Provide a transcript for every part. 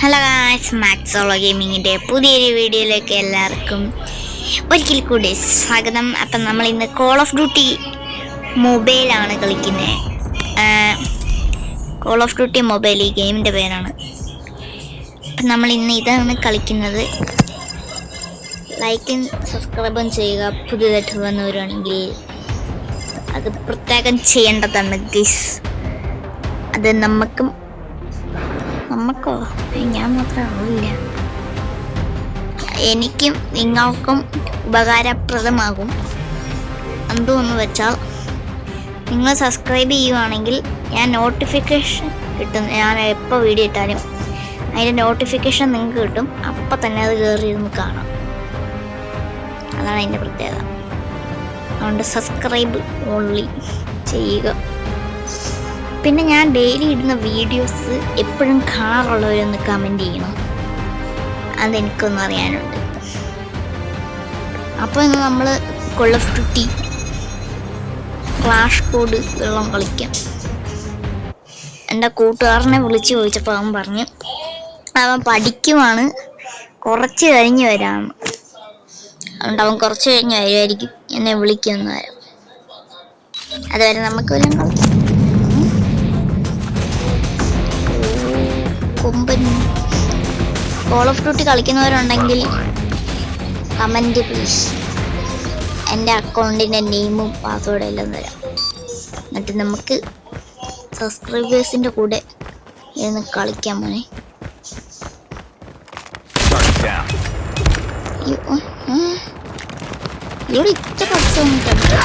Hello guys, മാക്സോളോ ഗെയിമിങ്ങിൻ്റെ പുതിയൊരു വീഡിയോയിലേക്ക് എല്ലാവർക്കും ഒരിക്കൽ കൂടി സ്വാഗതം. അപ്പം നമ്മൾ ഇന്ന് കോൾ ഓഫ് ഡ്യൂട്ടി മൊബൈലാണ് കളിക്കുന്നത്. കോൾ ഓഫ് ഡ്യൂട്ടി മൊബൈൽ ഈ ഗെയിമിൻ്റെ പേരാണ്. അപ്പം നമ്മൾ ഇന്ന് ഇതാണ് കളിക്കുന്നത്. ലൈക്കും സബ്സ്ക്രൈബും ചെയ്യുക. പുതിയതായിട്ട് വന്നവരാണെങ്കിൽ അത് പ്രത്യേകം ചെയ്യേണ്ടതാണ് ഗൈസ്. അത് നമുക്കോ ഞാൻ മാത്രമാവില്ല, എനിക്കും നിങ്ങൾക്കും ഉപകാരപ്രദമാകും. എന്തുവെന്ന് വെച്ചാൽ നിങ്ങൾ സബ്സ്ക്രൈബ് ചെയ്യുവാണെങ്കിൽ ഞാൻ നോട്ടിഫിക്കേഷൻ കിട്ടും. ഞാൻ എപ്പോൾ വീഡിയോ ഇട്ടാലും അതിൻ്റെ നോട്ടിഫിക്കേഷൻ നിങ്ങൾക്ക് കിട്ടും. അപ്പം തന്നെ അത് കയറി ഇരുന്ന് കാണാം. അതാണ് അതിൻ്റെ പ്രത്യേകത. അതുകൊണ്ട് സബ്സ്ക്രൈബ് ഓൺലി ചെയ്യുക. പിന്നെ ഞാൻ ഡെയിലി ഇടുന്ന വീഡിയോസ് എപ്പോഴും കാണാറുള്ളവരൊന്ന് കമൻറ്റ് ചെയ്യണം. അതെനിക്കൊന്നും അറിയാനുണ്ട്. അപ്പോൾ ഇന്ന് നമ്മൾ call of duty clash code വെള്ളം കളിക്കാം. എൻ്റെ കൂട്ടുകാരനെ വിളിച്ച് ചോദിച്ചപ്പോൾ അവൻ പറഞ്ഞു അവൻ പഠിക്കുവാണ്, കുറച്ച് കഴിഞ്ഞ് വരാമെന്ന്. അതുകൊണ്ട് അവൻ കുറച്ച് കഴിഞ്ഞ് വരുമായിരിക്കും, എന്നെ വിളിക്കുമെന്ന് വരാം. അതുവരെ നമുക്ക് വല്ലതും കളിക്കാം. കൊമ്പൻ കോൾ ഓഫ് ഡ്യൂട്ടി കളിക്കുന്നവരുണ്ടെങ്കിൽ കമൻറ്റ് പ്ലീസ്. എൻ്റെ അക്കൗണ്ടിൻ്റെ നെയിമും പാസ്വേഡും എല്ലാം തരാം. എന്നിട്ട് നമുക്ക് സബ്സ്ക്രൈബേഴ്സിൻ്റെ കൂടെ ഇരുന്ന് കളിക്കാൻ മോനെ. ഇവിടെ ഇത്ര കളിച്ചോണ്ടിട്ടുണ്ട്.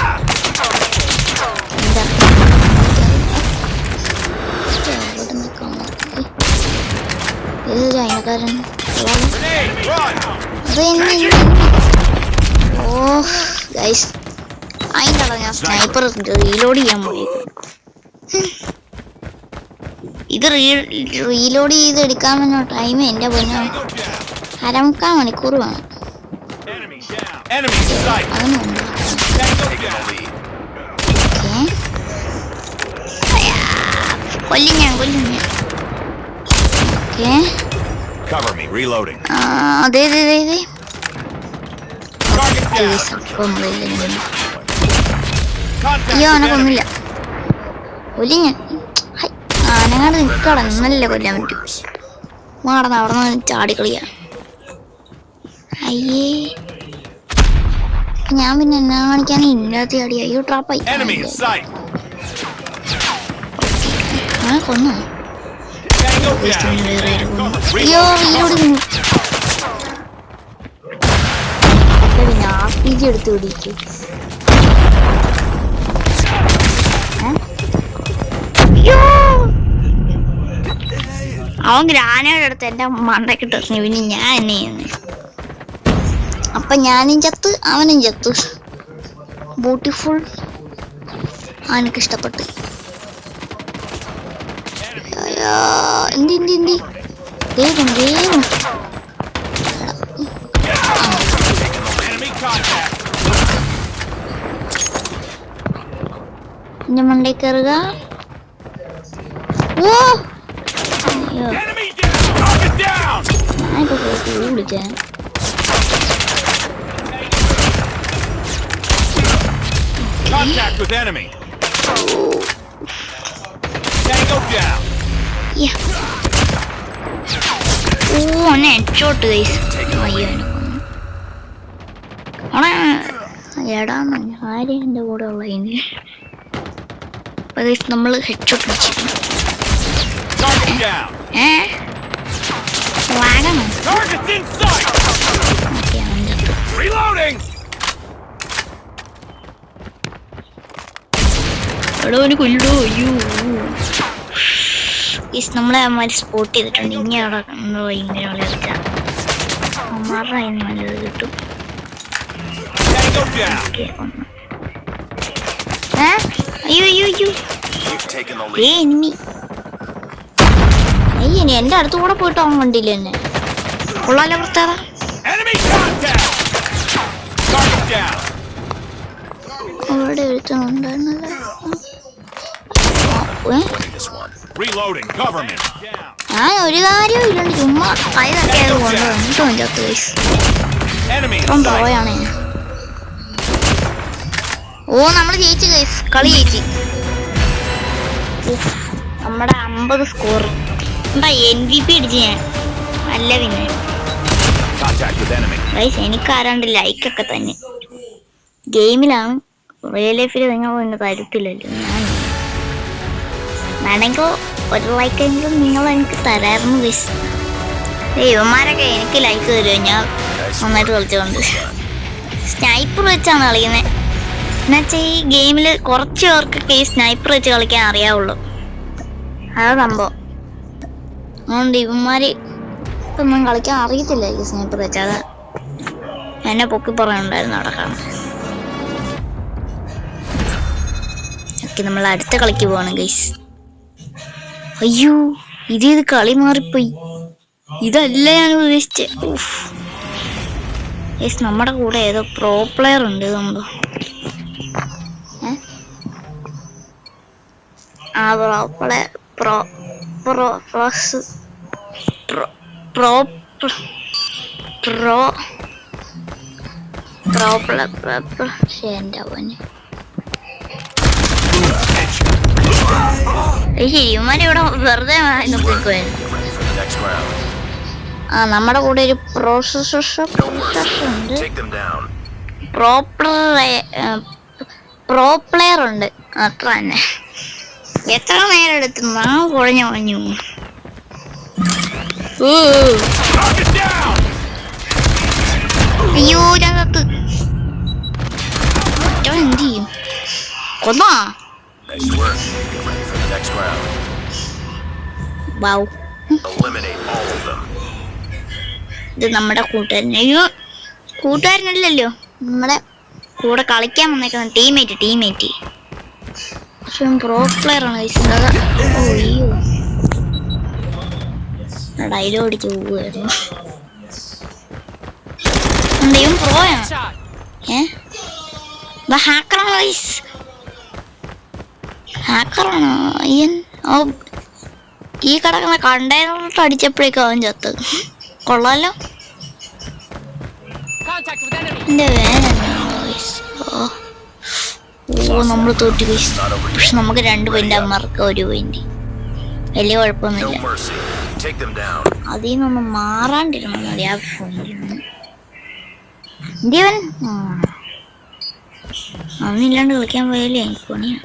ചൈനക്കാരൻ ഗൈസ്, അതിൻ്റെ ഞാൻ സ്നൈപ്പർ റീലോഡ് ചെയ്യാൻ പോയി. ഇത് റീലോഡ് ചെയ്ത് എടുക്കാൻ പറ്റുന്ന ടൈം എൻ്റെ പൊന്നോ 1/2 മണിക്കൂർ വേണം. കൊല്ലും ഞാൻ അതെ അയ്യോ അവനെ കൊന്നില്ല. കൊല്ലി ഞാൻ ആനങ്ങാട് നിൽക്കട നല്ല കൊല്ലാൻ പറ്റും. മാടന്ന് അവിടെ നിന്ന് ചാടിക്കളിയാ. അയ്യേ, ഞാൻ പിന്നെ എന്നാ കാണിക്കാൻ ഇല്ലാത്ത ചാടി. അയ്യോ ട്രാപ്പായി. ആ കൊന്നു. അയ്യോ പിന്നെ RPG എടുത്ത് പിടിച്ചു. അവൻ ഗ്രാനേഡ് എടുത്ത് എൻ്റെ മണ്ടക്കിട്ട് പിന്നെ ഞാൻ എന്നെ ചെയ്യുന്നു. അപ്പൊ ഞാനും ചത്ത് അവനും ചത്തു. ബ്യൂട്ടിഫുൾ. അവനക്ക് ഇഷ്ടപ്പെട്ടു. എന്തി വേഗം എന്റെ മണ്ടേ കയറുക. ഓ ഞാനിപ്പോ വിളിച്ചേ. Headshot guys. അയ്യോ എടാന്ന് ആര് എൻ്റെ കൂടെ ഉള്ള ഇനി നമ്മൾ ഹെഡ്ഷോട്ട് വെച്ചിരുന്നു. കൊല്ലോ. അയ്യോ നമ്മളെ അമ്മമാര് സ്പോട്ട് ചെയ്തിട്ടുണ്ട്. ഇനി അവിടെ ഇങ്ങനെ കളിക്കാം. അമ്മമാരുടെ നല്ലത് കിട്ടും. അയ്യോ എന്റെ അടുത്ത് കൂടെ പോയിട്ട് അവൻ കണ്ടില്ല എന്നെ. കൊള്ളാലോ പ്രത്യേകത. അവിടെ ഒരുത്തനുണ്ടായിരുന്നത്. ഞാൻ ഒരു കാര്യവും ഇല്ലാണ്ട് ചുമ്മാ കൈ തട്ടിയത് കൊണ്ടുവന്നിട്ടോ എൻ്റെ അകത്ത് ഗൈസ്. ഇപ്പം പോയാണ്. ഓ നമ്മൾ ജയിച്ചു ഗൈസ്, കളി ജയിച്ചു. നമ്മുടെ 50 സ്കോർ എന്താ MVP അടിച്ച് ഞാൻ. അല്ല പിന്നെ ഗൈസ് എനിക്ക് ആരാണ്ട് ലൈക്കൊക്കെ തന്നെ. ഗെയിമിലാണ്, റിയൽ ലൈഫിൽ നിങ്ങൾ എന്നെ തരത്തില്ലല്ലോ. ഞാൻ വേണമെങ്കിൽ ഒരു ലൈക്കെങ്കിലും നിങ്ങൾ എനിക്ക് തരായിരുന്നു ഗൈസ്. ഇവന്മാരൊക്കെ എനിക്ക് ലൈക്ക് തരുമോ ഞാൻ നന്നായിട്ട് കളിച്ചുകൊണ്ട്. സ്നൈപ്പർ വെച്ചാണ് കളിക്കുന്നത്. എന്നുവെച്ചാൽ ഈ ഗെയിമിൽ കുറച്ച് പേർക്കൊക്കെ ഈ സ്നൈപ്പർ വെച്ച് കളിക്കാൻ അറിയാവുള്ളൂ. അതാ സംഭവം. അതുകൊണ്ട് ഇവന്മാര് ഒന്നും കളിക്കാൻ അറിയത്തില്ല ഈ സ്നൈപ്പർ വെച്ച്. അത് എന്നെ പൊക്കി പറയുന്നുണ്ടായിരുന്നു അവിടെ കാണാൻ. ഓക്കെ, നമ്മൾ അടുത്ത കളിക്ക് പോവാണ് ഗൈസ്. അയ്യോ, ഇത് കളി മാറിപ്പോയി. ഇതല്ല ഞാൻ ഉദ്ദേശിച്ചത്. ഗൈസ് നമ്മുടെ കൂടെ ഏതോ പ്രോ പ്ലെയർ ഉണ്ട്. നമ്മൾ ഇവന്മാരിവിടെ വെറുതെ നോക്കുവായിരുന്നു. നമ്മുടെ കൂടെ ഒരു പ്രോസസ്സർ ഉണ്ട്, പ്രോ പ്ലെയർ ഉണ്ട്. അത്ര തന്നെ. എത്ര നേരം എടുത്തു ഞാൻ കുഴഞ്ഞു കുഴഞ്ഞു. അയ്യോ ഞങ്ങൾക്ക് എന്ത് ചെയ്യും? കൊന്നാ ഇത് നമ്മുടെ കൂട്ടുകാരൻ. അയ്യോ കൂട്ടുകാരനല്ലല്ലോ, നമ്മുടെ കൂടെ കളിക്കാൻ വന്നേക്കുന്ന ടീമേറ്റ്. പക്ഷെ പ്രോ പ്ലെയർ ആണ് കഴിച്ചത്. അയ്യോ ഡയലോഗ് അടിച്ച് പോവുകയായിരുന്നു. എന്തെയും പ്രോയാണ്. ഹാക്കറാണ് ഗൈസ്, ഹാക്കറാണ് അയ്യൻ. ഈ കിടക്കുന്ന കണ്ടെയ്നറിട്ട് അടിച്ചപ്പോഴേക്കും അവൻ ചത്തത്. കൊള്ളാലോ. എന്റെ വേദന. ഓ നമ്മൾ തോറ്റു ഗൈസ്. പക്ഷെ നമുക്ക് 2 പോയിന്റ്, അമ്മർക്ക് 1 പോയിന്റ്. വലിയ കുഴപ്പമൊന്നുമില്ല. അതിൽ നിന്നൊന്നും മാറാണ്ടിരുന്നു മതി. ആ ഫോണിൽ നിന്ന് ഇന്ത്യവൻ അതൊന്നില്ലാണ്ട് കളിക്കാൻ പോയാലേ എനിക്ക് പണിയാ.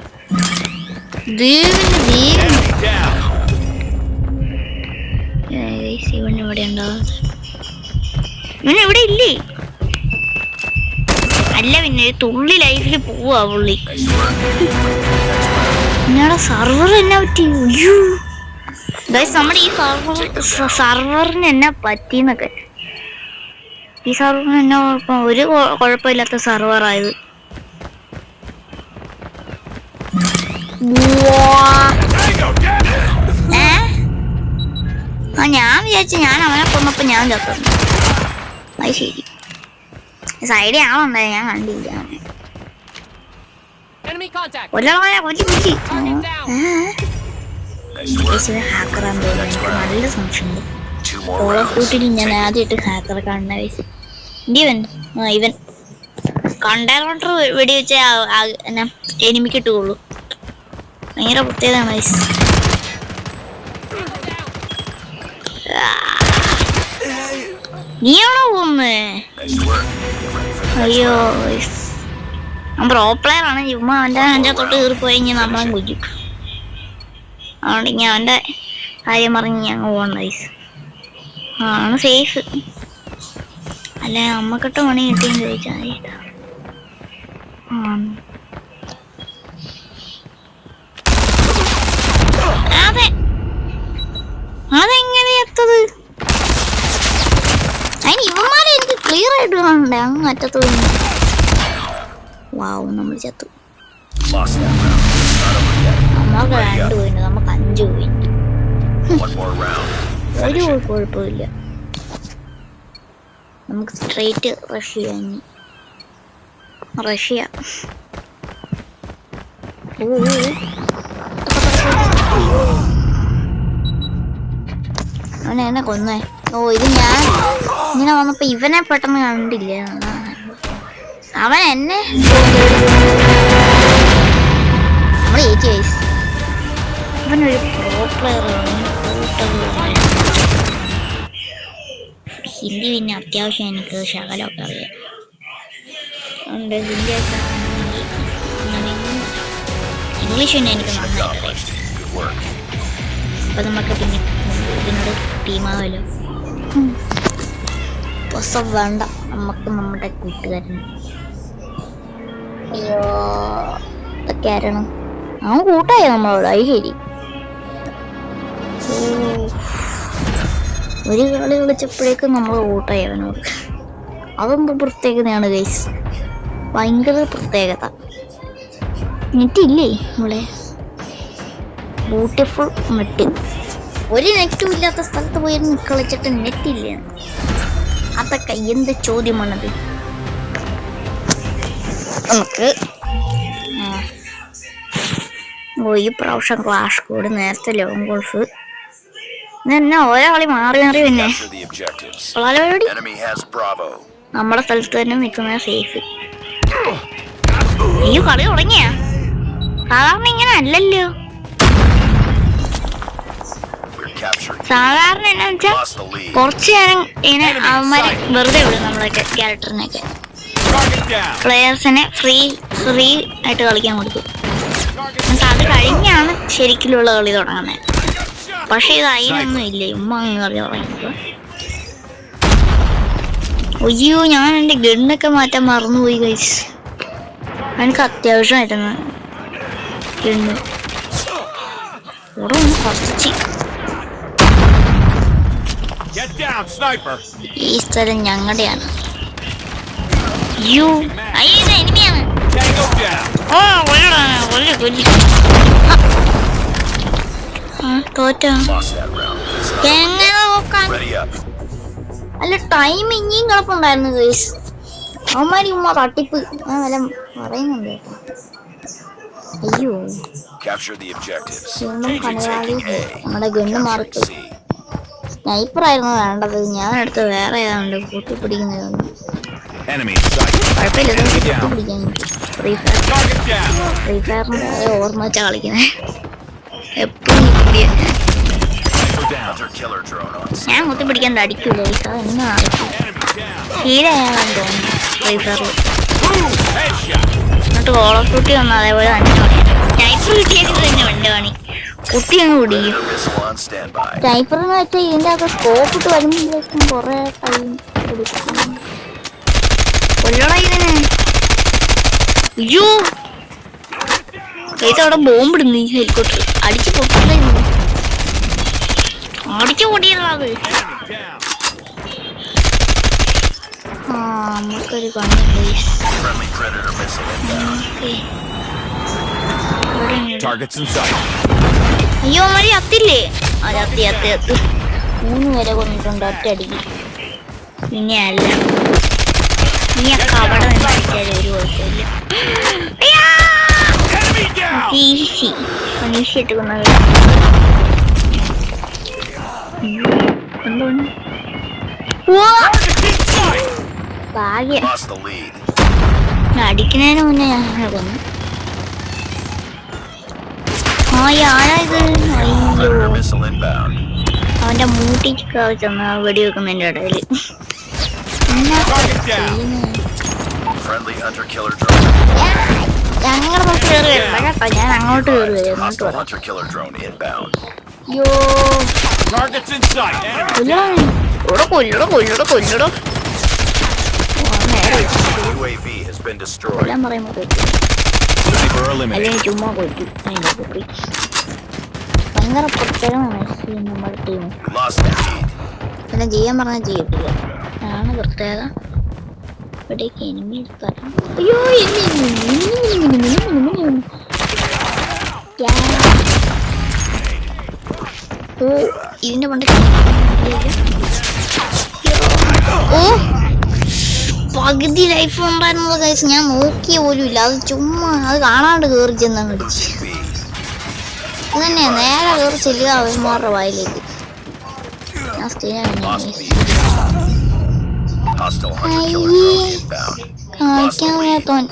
ഇവൻ ഇവിടെ ഉണ്ടാവും. ഇവൻ ഇവിടെ ഇല്ലേ? അല്ല പിന്നെ തുള്ളി ലൈഫിൽ പോവാ പുള്ളി. എന്നോട് സർവർ എന്നാ പറ്റി? അയ്യോ ഗൈസ് നമ്മുടെ ഈ സർവറിന് എന്നാ പറ്റിന്നൊക്കെ. ഈ സർവറിന് എന്നാ കുഴപ്പം? ഒരു കുഴപ്പമില്ലാത്ത സർവറായത്. ഞാൻ വിചാരിച്ചു ഞാൻ അവനെ കൊന്നപ്പോ ഞാൻ ചത്തു. അത് ശരി, സൈഡിൽ ആളുണ്ടായി, ഞാൻ കണ്ടില്ല. ഒരാളെ ഹാക്കറാന്ന് തോന്നുന്നു. എനിക്ക് നല്ല സംശയമുണ്ട്. കോൾ ഓഫ് ഡ്യൂട്ടിയിൽ ഞാൻ ആദ്യമായിട്ട് ഹാക്കറെ കാണുന്ന വയസ്സ്. ഇവൻ കണ്ടെയ്നർ വെടിവെച്ച എനിമിക്ക് ഇട്ടുകൊള്ളു. ഭയങ്കര പ്രത്യേകതാണ് വയസ്സ്. നീയാണോ പോന്നേ? അയ്യോ പ്രോ പ്ലെയർ ആണ്. ചുമ്മാ അവൻ്റെ തൊട്ട് കീറിപ്പോയി കഴിഞ്ഞാൽ നമ്മളെ കുഞ്ഞു. അതുകൊണ്ട് ഇനി അവൻ്റെ കാര്യം പറഞ്ഞ് ഞങ്ങൾ പോകണ്ട വയസ്സ് ആണ് സേഫ്. അല്ല നമ്മക്കിട്ട് പണി കിട്ടിയെന്ന് ചോദിച്ചാൽ മതി. അതെ അതെങ്ങനെ എത്തത്? അതിന് ഇവന്മാരെ എനിക്ക് ക്ലിയർ ആയിട്ട് കാണണ്ടേ അങ്ങ് അറ്റത്ത്. വാവ് നമ്മൾ ചത്തു. നമ്മൾക്ക് 2 പോയിന്റ്, നമുക്ക് 5 പോയിന്റ്. ഒരു കുഴപ്പമില്ല. നമുക്ക് സ്ട്രേറ്റ് റഷ്യ. അവനെ എന്നെ കൊന്നേ. ഓ ഇത് ഞാൻ ഇങ്ങനെ വന്നപ്പോ ഇവനെ പെട്ടെന്ന് കണ്ടില്ലേ. അവൻ എന്നെ നമ്മള് ഇവനൊരു പ്രോ പ്ലെയറാണ്. ഹിന്ദി പിന്നെ അത്യാവശ്യം എനിക്ക് ശകലമൊക്കെ അറിയാം. അതുകൊണ്ട് ഹിന്ദിയൊക്കെ ഇംഗ്ലീഷ് പിന്നെ എനിക്ക് നന്നായിട്ട് അറിയാം. അപ്പൊ നമുക്ക് പിന്നെ ഇതിനോട് ടീമാവല്ലോ. പുസ്തകം വേണ്ട, നമുക്ക് നമ്മുടെ കൂട്ടുകാരൻ. അയ്യോ ഇതൊക്കെ ആരാണ്? അവൻ കൂട്ടായി നമ്മളോട്. അത് ശരി. ഒരു കളി കളിച്ചപ്പോഴേക്കും നമ്മൾ കൂട്ടായി അവനോട്. അതെന്ത് പ്രത്യേകതയാണ് ഗൈസ്, ഭയങ്കര പ്രത്യേകത. നെറ്റില്ലേ ഇവിടെ? Beautiful net. ഒരു നെറ്റും ഇല്ലാത്ത സ്ഥലത്ത് പോയി കളിച്ചിട്ട് നെറ്റില്ല, അതൊക്കെ എന്ത് ചോദ്യമാണത്? നമുക്ക് ഈ പ്രാവശ്യം ക്ലാഷ് കോഡ്, നേരത്തെ ലോങ് ഗോൾഫ്, ഇന്നെ ഓരോ കളി മാറി മാറി. പിന്നെ നമ്മുടെ സ്ഥലത്ത് തന്നെ നിൽക്കുന്ന സേഫ്. ഈ കളി തുടങ്ങിയ സാധാരണ ഇങ്ങനെ അല്ലല്ലോ. സാധാരണ എന്നാ വെച്ചാ കുറച്ചു നേരം ഇങ്ങനെ അവന്മാര് വെറുതെ വിടും നമ്മളൊക്കെ ക്യാരക്ടറിനൊക്കെ. പ്ലെയേഴ്സിനെ ഫ്രീ ആയിട്ട് കളിക്കാൻ കൊടുക്കും. എന്നിട്ട് അത് കഴിഞ്ഞാണ് ശരിക്കുള്ള കളി തുടങ്ങുന്നത്. പക്ഷെ ഇത് അതിനൊന്നും ഇല്ല, ഉമ്മ അങ്ങ് കളി തുടങ്ങിയത്. അയ്യോ ഞാൻ എൻ്റെ ഗണ്ണൊക്കെ മാറ്റാൻ മറന്നുപോയി ഗൈസ്. എനിക്ക് അത്യാവശ്യമായിരുന്നു ഗണ്ണ്. ഇവിടെ ഒന്ന് കുറച്ച്. ഈ സ്ഥലം ഞങ്ങളുടെയാണ്. എനിമിയാണ്. ഓ തോറ്റ എങ്ങനെ നോക്കാൻ? അല്ല ടൈം ഇനിയും കിടപ്പുണ്ടായിരുന്നു ഗൈസ്. അവന്മാരി ഉമ്മ തട്ടിപ്പ് വല്ല പറയുന്നുണ്ട്. അയ്യോ നമ്മുടെ ഗണ്ണ് മാർക്ക് സ്നൈപ്പറായിരുന്നു വേണ്ടത്. ഞാൻ എടുത്ത് വേറെ ഏതാണ്ട് കൂട്ടി പിടിക്കുന്നത്. കുഴപ്പമില്ല, പിടിക്കാൻ ഫ്രീ ഫയറിന്റെ ഓർമ്മ വെച്ചാ കളിക്കുന്നത്. എപ്പോഴും ഞാൻ കുത്തി പിടിക്കാൻ അടിക്കൂല. എന്നെ ശീലയാണെന്ന് തോന്നുന്നു ഫ്രീ ഫയറിൽ. എന്നിട്ട് കോൾ ഓഫ് ഡ്യൂട്ടി വന്നാൽ അതേപോലെ തന്നെ സ്നൈപ്പർ കിട്ടിയത് തന്നെ ഉണ്ട് പണി. കുത്തി അങ്ങ് പിടിക്കും. സ്നൈപ്പറെന്ന് വെച്ചാൽ ഇതിൻ്റെ അകത്ത് സ്കോപ്പ് ഇട്ട് വരുമ്പോഴേക്കും കുറെ ടൈം കൊടുക്കും. കൊല്ലടാ ഇതിന്. അയ്യോ അവിടെ ബോംബിടുന്നു. ഈ ഹെലികോപ്റ്റർ അടിച്ചു പൊട്ടില്ലായിരുന്നു. അടിച്ചു പൊട്ടിയതാണ്. നമുക്കൊരു പണിയുണ്ട്. അയ്യോ മരി അത്തില്ലേ? അത്തി 3 പേരെ കൊണ്ടിട്ടുണ്ട് ഒറ്റയടിക്ക്. പിന്നെ അല്ല നീ അവിടെ നിന്ന് അടിച്ചാലും ഒരു കുഴപ്പമില്ല. മനുഷ്യായിട്ട് കൊന്നത് ഭാഗ്യം. അടിക്കുന്നതിന് മുന്നേ ഞാൻ കൊന്നു. ആരായത്? അവന്റെ മൂട്ടിക്ക് ചെന്ന് വെടിവെക്കുന്നതിന്റെ ഇടയില് ഞങ്ങളുടെ പുറത്ത് കയറി വരുമ്പോ കേട്ടോ ഞാൻ അങ്ങോട്ട് കയറി വരും. അങ്ങോട്ട് വരാം. അയ്യോ കൊല്ലടോ ഞാൻ പറയുമ്പോ അല്ലെങ്കിൽ ചുമ്മാ കൊല്ലും. ഭയങ്കര പ്രത്യേകമാണ് നമ്മുടെ ടീം. പിന്നെ ചെയ്യാൻ പറഞ്ഞാൽ ചെയ്യത്തില്ല, അതാണ് പ്രത്യേകത. ഇവിടേക്ക് എനിമി എടുത്താലും അയ്യോ ഓ ഇതിന്റെ പണ്ട് ഓ പകുതി ലൈഫ് ഉണ്ടായിരുന്നത് കഴിച്ച് ഞാൻ നോക്കിയ പോലും ഇല്ല. അത് ചുമ്മാ അത് കാണാണ്ട് കയറി ചെന്നാണ് അടിച്ച്. അത് തന്നെ നേരെ കയറി ചെല്ലുക അവന്മാരുടെ വായിലേക്ക്. ആ സ്ഥിരം കാണിക്കാൻ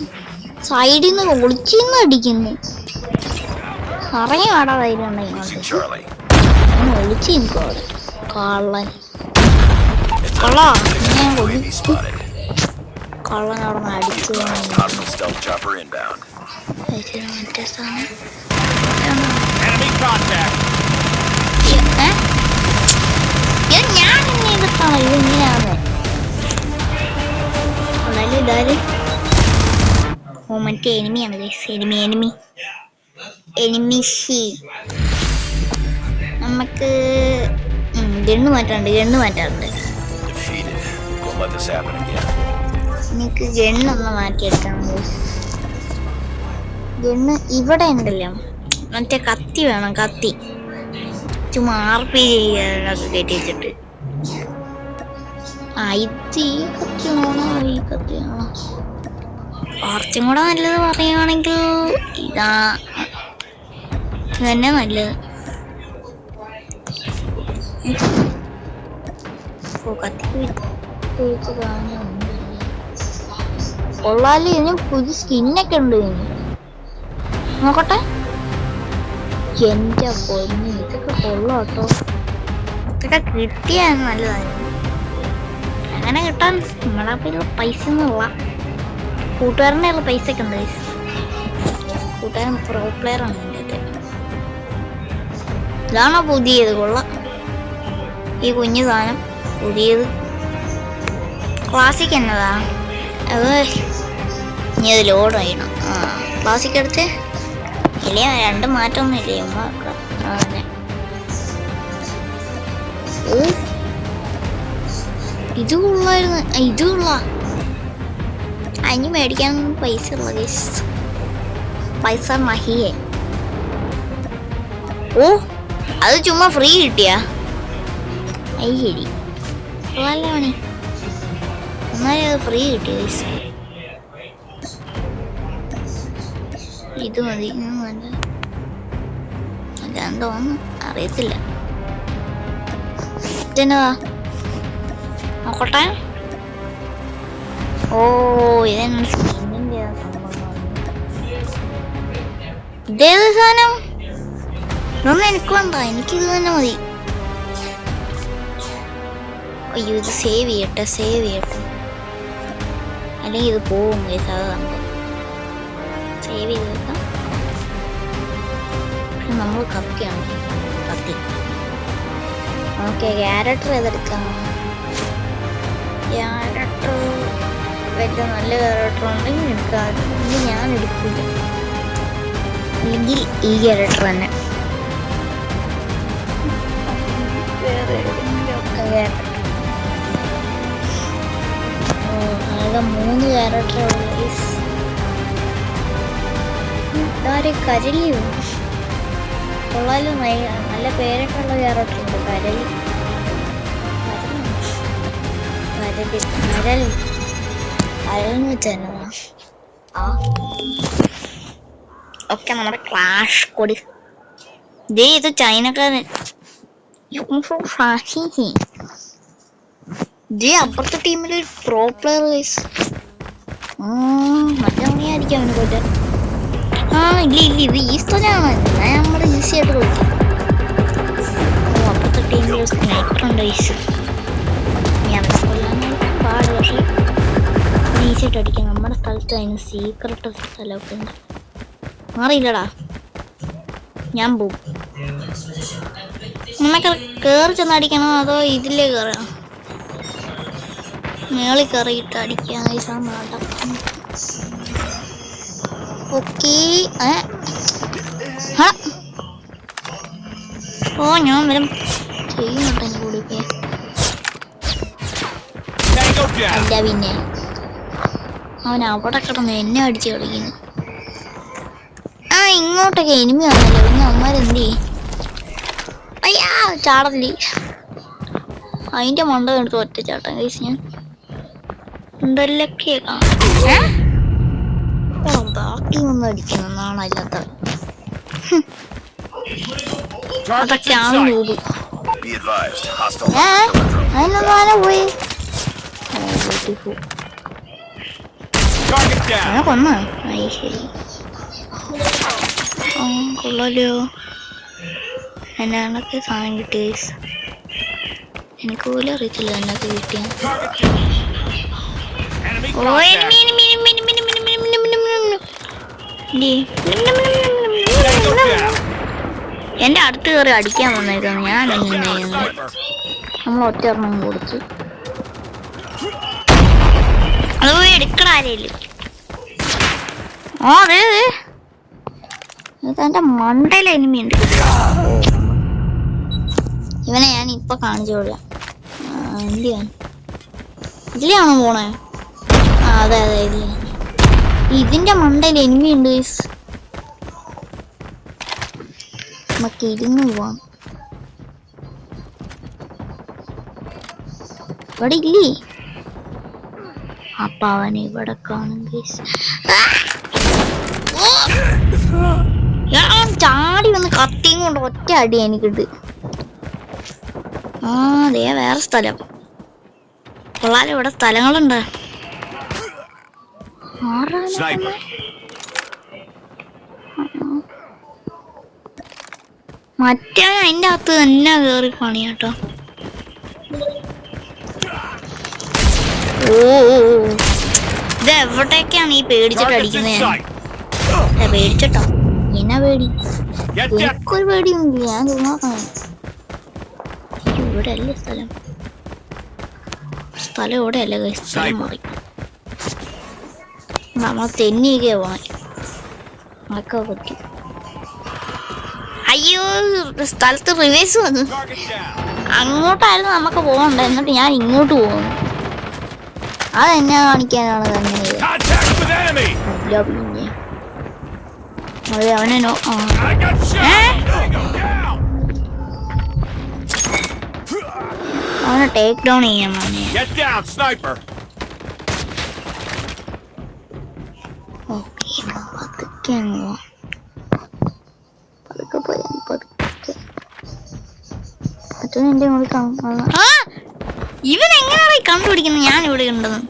സൈഡിൽ നിന്ന് ഒളിച്ചിന്ന് അടിക്കുന്നു. അറിയ ആടാതായിരുന്നു ഒളിച്ചു നിൽക്കും അവിടെ കള്ളൻ. കള്ളൻ അവിടെ നിന്ന് അടിച്ചു. മറ്റേ സാധനം ഞാൻ ചെയ്തിട്ടാണോ ഇത് ഇങ്ങനെയാന്ന്? ഓ മറ്റേ എനിമിയാണ് എനിമിഷി. നമുക്ക് ഗണ്ണ് മാറ്റാറുണ്ട്. എനിക്ക് ഗണ്ണൊന്ന് മാറ്റിയെടുക്കാം. ഗണ്ണ് ഇവിടെ ഉണ്ടല്ലോ, മറ്റേ കത്തി വേണം. കത്തി ചുമ്മാ RP ചെയ്യാനൊക്കെ കയറ്റി വെച്ചിട്ട്. ഇത് ഈ കത്തിയാണോ? കുറച്ചും കൂടെ നല്ലത് പറയുകയാണെങ്കിൽ ഇതാ തന്നെ നല്ലത്. കൊള്ളാല്. ഇതിന് പുതിയ സ്കിന്നൊക്കെ ഉണ്ട്. നോക്കട്ടെ. എന്റെ പൊന്ന്, ഇതൊക്കെ കൊള്ളാം കേട്ടോ. ഇതൊക്കെ കിട്ടിയാൽ നല്ലതായിരുന്നു. അങ്ങനെ കിട്ടാൻ നമ്മളെ പേര് പൈസ ഒന്നുമില്ല. കൂട്ടുകാരൻ്റെ പൈസ ഒക്കെ ഉണ്ട്. കൂട്ടുകാരൻ പ്രോ പ്ലെയർ ആണ്. ഇതാണോ പുതിയത്? കൊള്ളാം. ഈ കുഞ്ഞു സാധനം പുതിയത്. ക്ലാസിക് എന്നതാ അത്? ഇനി അത് ലോഡ് ചെയ്യണം. ക്ലാസിക് എടുത്ത് ഇല്ലേ, രണ്ടും മാറ്റമൊന്നും ഇല്ലേ? അങ്ങനെ ഇത് കൊള്ളായിരുന്നു. ഇത് കൊള്ളാം. അതിന് മേടിക്കാൻ പൈസ ഉള്ള പൈസ മഹിയേ. ഓ, അത് ചുമ്മാ ഫ്രീ കിട്ടിയാ? അത് ശരി. കൊള്ളാല്ലേ മണി. എന്നാലും അത് ഫ്രീ കിട്ടിയ പൈസ. ഇത് മതി. അല്ലാന്ന് തോന്നുന്നു, അറിയത്തില്ല. ഇതെന്നതാ നോക്കട്ടെ. ഓ, ഇതെന്നെ സ്കിന്നിന്റെ സംഭവം. ഇതേത് സാധനം? ഇതൊന്നും എനിക്ക് വേണ്ട, എനിക്കിത് തന്നെ മതി. അയ്യോ, ഇത് സേവ് ചെയ്യട്ടെ. അല്ലെങ്കിൽ ഇത് പോകും. സേവ് ചെയ്ത് വെക്കാം. പക്ഷെ നമ്മൾ കത്തിയാണ്. കത്തി. Okay, character ഏതെടുക്കാം? ക്യാരക്ടർ വലിയ നല്ല ക്യാരക്ടർ ഉണ്ടെങ്കിൽ എടുക്കാം. അല്ലെങ്കിൽ ഞാൻ എടുക്കില്ല. അല്ലെങ്കിൽ ഈ ക്യാരക്ടർ തന്നെ. ആകെ 3 ക്യാരക്ടർ. ഇതാര്? കരളിയോ? കൊള്ളാലും നല്ല പേരൊക്കെയുള്ള ക്യാരക്ടർ ഉണ്ട്. കരളെന്ന് വെച്ചാൽ ഒക്കെ നമ്മുടെ ക്ലാഷ് കോഡ്. ഇത് ചൈനക്കാരൻ. അപ്പുറത്തെ ടീമിൽ പ്രോ പ്ലെയർ. മറ്റേ മണിയായിരിക്കും അവന് കൊല്ലാൻ. ഇല്ല, ഇത് ഈ സ്ഥലമാണ്. ഞാൻ നമ്മുടെ ഈസി ആയിട്ട് കളിക്കും. അപ്പുറത്തെ ടീമിൽ സ്നൈപ്പർ ഉണ്ട്. ഞാൻ പാട്, പക്ഷെ ഈസി ആയിട്ട് അടിക്കാം. നമ്മുടെ സ്ഥലത്ത് അതിന് സീക്രട്ട് സ്ഥലമൊക്കെ ഉണ്ട്. അറിയില്ലടാ, ഞാൻ പോവും. നമുക്ക് കയറി ചെന്ന് അടിക്കണോ അതോ ഇതിലേ കയറാം? മേളിൽ കയറിയിട്ട് അടിക്കാം. ഓക്കേ. ഓ, ഞാൻ വരും ചെയ്യുന്നുണ്ട്. എന്നെ കൂടി അല്ല, പിന്നെ അവൻ അവിടെ കിടന്ന് എന്നെ അടിച്ച് കളിക്കുന്നു. ഇങ്ങോട്ടൊക്കെ എനിമി വന്നല്ലോ. പിന്നെ അമ്മമാരെന്ത് ചെയ്യും? അയ്യാ, ചാടല്ലേ. അതിന്റെ മണ്ട എടുത്ത് ഒറ്റ ചാട്ടം കഴിച്ച് ഞാൻ എന്തെല്ലൊക്കെ ബാക്കി ഒന്നും അടിക്കുന്നതാണ് അല്ലാത്ത. അതൊക്കെയാണ് നോബ്. Be advised, hostile ഏ killer drone. അതിനൊന്നും ആന പോയി Target down. അവനെ കൊന്നോ അയ് ശരി കൊള്ളാലോ എന്നൊക്കെ സാധനം കിട്ടി എനിക്ക് പോലും അറിയത്തില്ല എന്നൊക്കെ കിട്ടിയ Enemy ഓ contact. Tango down. എന്റെ അടുത്ത് കയറി അടിക്കാൻ വന്നേക്കാണ് ഞാൻ എങ്ങനെ Sniper. നമ്മൾ ഒറ്റ കൊടുത്തു അത് പോയി എടുക്കണാരേലും അതെ ഇതെന്റെ മണ്ടയിലെ എനിമിയുണ്ട് ഇവനെ ഞാൻ ഇപ്പൊ കാണിച്ചോളാം എന്ത് ചെയ്യാൻ ഇതിലാണോ പോണേ അതെ ഇതിന്റെ മണ്ടയിൽ എനിമി ഉണ്ട് നമുക്ക് ഇരുന്ന് പോവാം ഇവിടെ ഇല്ലേ അപ്പൊ അവൻ ഇവിടെ കാണും ചാടി വന്ന് കത്തിയും കൊണ്ട് ഒറ്റ അടി എനിക്കിട്ട് അതേ വേറെ സ്ഥലം കൊള്ളാലും ഇവിടെ സ്ഥലങ്ങളുണ്ട് Sniper. മറ്റേ അതിന്റെ അകത്ത് തന്നെ കേറി പണിയാട്ടോ ഇത് എവിടേക്കാണ് ഈ പേടിച്ചിട്ട് Target's in അടിക്കുന്നത് sight. പേടിച്ചിട്ടോ എന്നാ പേടി Get down. എനിക്കൊരു പേടിയൊന്നുമില്ല ഞാൻ തോന്നാ ഇവിടെ അല്ലേ സ്ഥലം ഇവിടെ അല്ലേ സ്ഥലം മാറി നമ്മ തെന്നിയൊക്കെ പോണേ അതൊക്കെ പറ്റി അയ്യോ സ്ഥലത്ത് റിവേഴ്സ് വന്നു Target down. അങ്ങോട്ടായിരുന്നു നമുക്ക് പോകണ്ട എന്നിട്ട് ഞാൻ ഇങ്ങോട്ട് പോകുന്നു അതെന്നാ കാണിക്കാനാണ് അങ്ങനെ Contact with enemy. പിന്നെ അതെ അവനെ I got shot. Tango down. അവനെ ടേക്ക് ഡൗൺ ചെയ്യാൻ പറഞ്ഞേ Get down, sniper. ഓക്കെ പതുക്കെയാണ് പോവാം പതുക്കെ പോയാൽ പതുക്കെ മറ്റൊന്നും എന്റെ കൂടെ ഇവൻ എങ്ങനെയാണ് കണ്ടുപിടിക്കുന്നത് ഞാൻ ഇവിടെ ഉണ്ടെന്ന്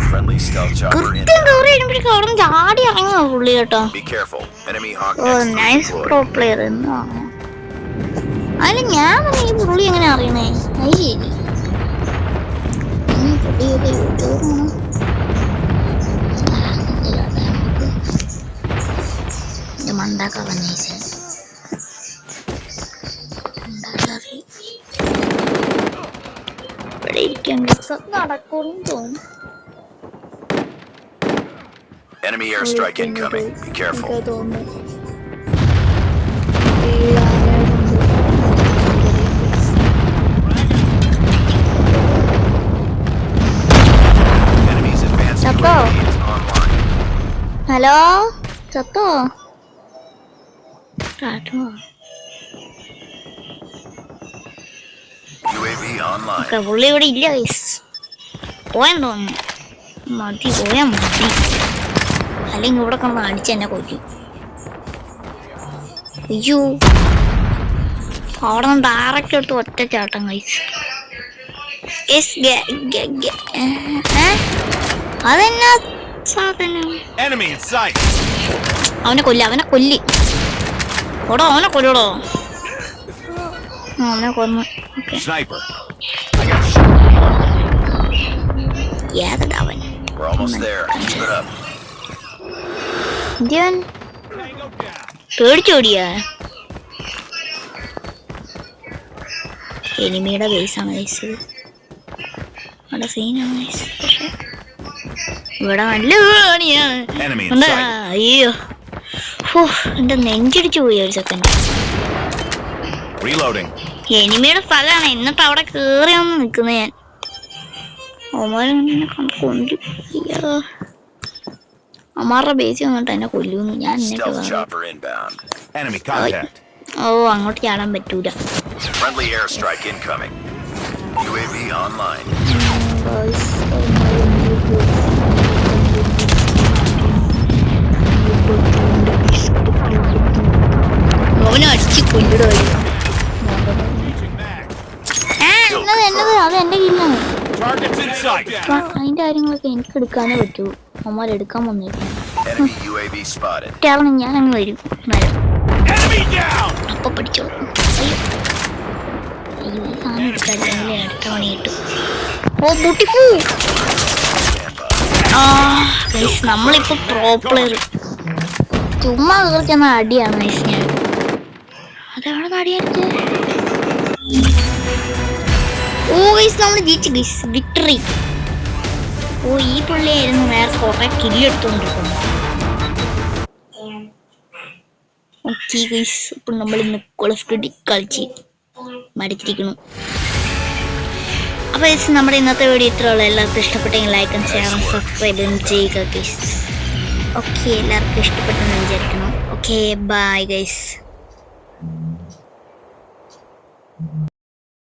Friendly stealth chopper കൃത്യം inbound. കയറി കഴിയുമ്പോഴേക്കും അവിടെ നിന്ന് ചാടി ഇറങ്ങുക പുള്ളി കേട്ടോ Be careful. Enemy hawk ഓ next to nice deployed. Pro player എന്നാണ് അതിന് ഞാൻ തന്നെ ഈ പുള്ളി എങ്ങനെ അറിയണേ അത് ശരി പുള്ളിയൊക്കെ യൂട്യൂബാണ് എന്റെ മണ്ടാക്കറി ഇവിടെ ഇരിക്കാൻ നടക്കും തോന്നുന്നു Enemy airstrike incoming. Be careful. എനിക്ക് തോന്നുന്നു Enemy's advanced Chapo. UAV is online. Hello ചത്തോ UAV online. പുള്ളി ഇവിടെ ഇല്ല പോയെന്ന് തോന്നുന്നു മതി പോയാ മതി അല്ലെങ്കിൽ ഇവിടെ കിടന്ന് അടിച്ച് എന്നെ കൊല്ലും അയ്യോ അവിടെ നിന്ന് ഡയറക്റ്റ് എടുത്ത് ഒറ്റ ചാട്ടം കഴിച്ചു അതെന്നാ സാധനം Enemy in sight. അവനെ കൊല്ലി ഓടോ അവനെ കൊല്ലടോ അവനെ കൊന്നു okay Sniper. I got shot. ഏതാ അവൻ We're almost there. Keep it up. എന്തിയവൻ Tango down. പേടിച്ചോടിയാ എനിമിയുടെ ബേസാണ് കഴിച്ചത് അവിടെ സീനാണ് കഴിച്ചത് പക്ഷെ ഇവിടെ നല്ല പണിയാണ് Enemy in എന്താ sight. അയ്യോ എന്റെ നെഞ്ചിടിച്ചു പോയി ഒരു സെക്കൻഡ് Reloading. എനിമിയുടെ സ്ഥലമാണ് എന്നിട്ട് അവിടെ കേറിയാന്ന് നിക്കുന്നത് ഞാൻ ഒമാരെ കൊണ്ടു അയ്യോ അമ്മാരുടെ ബേസിൽ വന്നിട്ട് എന്നെ കൊല്ലുന്നു ഞാൻ Stealth chopper inbound. Enemy contact. ഓ അങ്ങോട്ട് ചാടാൻ പറ്റൂല Friendly airstrike incoming. UAV online. അവനെ അടിച്ച് കൊല്ലിട എന്നത് അത് എന്റെ കീഴിലാണ്. Targets in sight. അപ്പൊ അതിന്റെ കാര്യങ്ങളൊക്കെ എനിക്ക് എടുക്കാനേ പറ്റൂ. അമ്മ എടുക്കാൻ വന്നിരിക്കും. Enemy UAV spotted. ഒറ്റയാളെ ഞാൻ അങ്ങ് വരും. Enemy down. അപ്പൊ പഠിച്ചോ. അയ്യോ അയ്യോ ഈ സാധനം എടുക്കാല്ലേ അടുത്ത പണി കിട്ടും. ഓ ബൂട്ടിഫൂ. നമ്മളിപ്പോ പ്രോ പ്ലെയർ. ചുമ്മാ കയറിച്ചെന്ന അടിയാണ് ഗൈസ്. ഞാൻ അതെവിടെ അടിയടിച്ച്. ഓ ഗൈസ് നമ്മൾ ജയിച്ചു ഗൈസ്. വിക്ടറി. ഓ ഈ പുള്ളിയായിരുന്നു വേറെ കുറെ കില്ലെടുത്തോണ്ടിരിക്കുന്നു. ഓക്കെ ഗൈസ്, ഇപ്പൊ നമ്മൾ ഇന്ന് കോൾ ഓഫ് ഡ്യൂട്ടി കളിച്ച് മടുത്തിരിക്കുന്നു. അപ്പോൾ ഗൈസ് നമ്മുടെ ഇന്നത്തെ വീഡിയോ ഇത്രയുള്ളൂ. എല്ലാവർക്കും ഇഷ്ടപ്പെട്ടെങ്കിൽ ലൈക്കും ഷെയറും സബ്സ്ക്രൈബും ചെയ്യുക ഗൈസ്. ഓക്കെ എല്ലാവർക്കും ഇഷ്ടപ്പെട്ടെന്ന് വിചാരിക്കണം. Okay bye guys.